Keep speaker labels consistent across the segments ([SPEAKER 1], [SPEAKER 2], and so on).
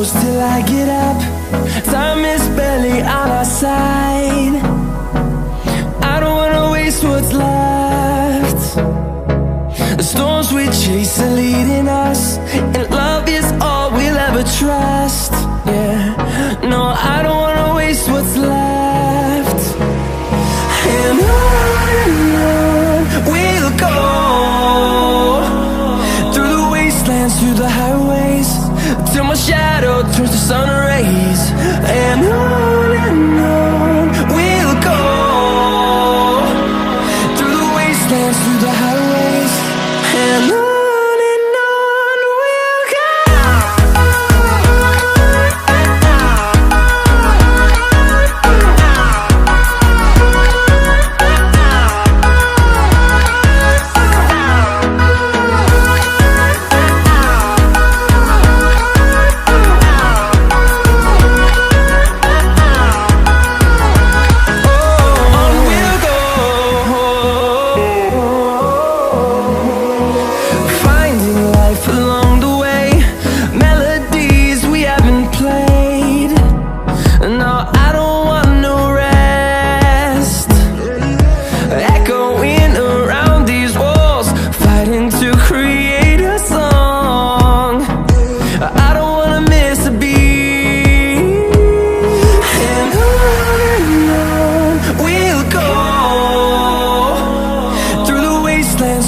[SPEAKER 1] close till I get up. Time is barely on our side. I don't wanna waste what's left. The storms we chase are leading us, and love is all we'll ever trust. Yeah, no, I don't wanna waste what's left. And on we'll go, through the wastelands, through the highways, till my shadow turns to sun rays. And on we'll go, through the wastelands, through the highways, and on.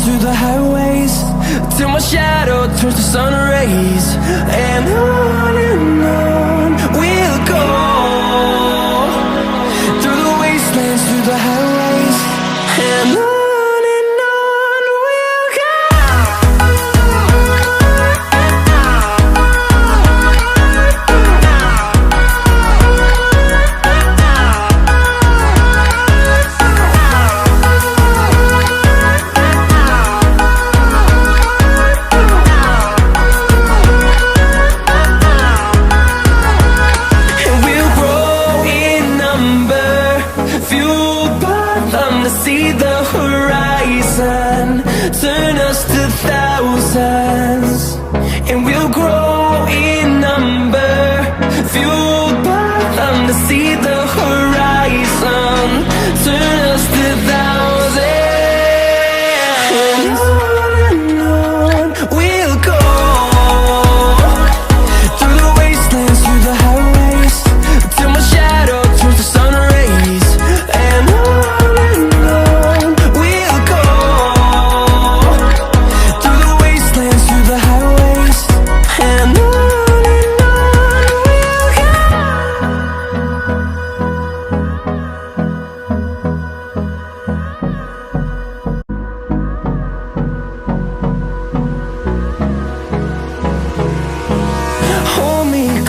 [SPEAKER 1] Through the highways, till my shadow turns to sun rays. And on we'll go, through the wastelands, through the highways, and on. See the horizon, turn us to thousands, and we'll grow in number, fueled by them to see the horizon, turn us to thousands. And on we'll go, through the wastelands, through the highways, till my shadow turns to sun rays. And on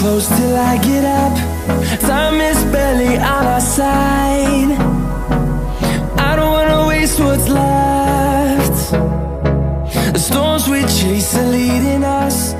[SPEAKER 1] close till I get up. Time is barely on our side. I don't wanna waste what's left. The storms we chase are leading us,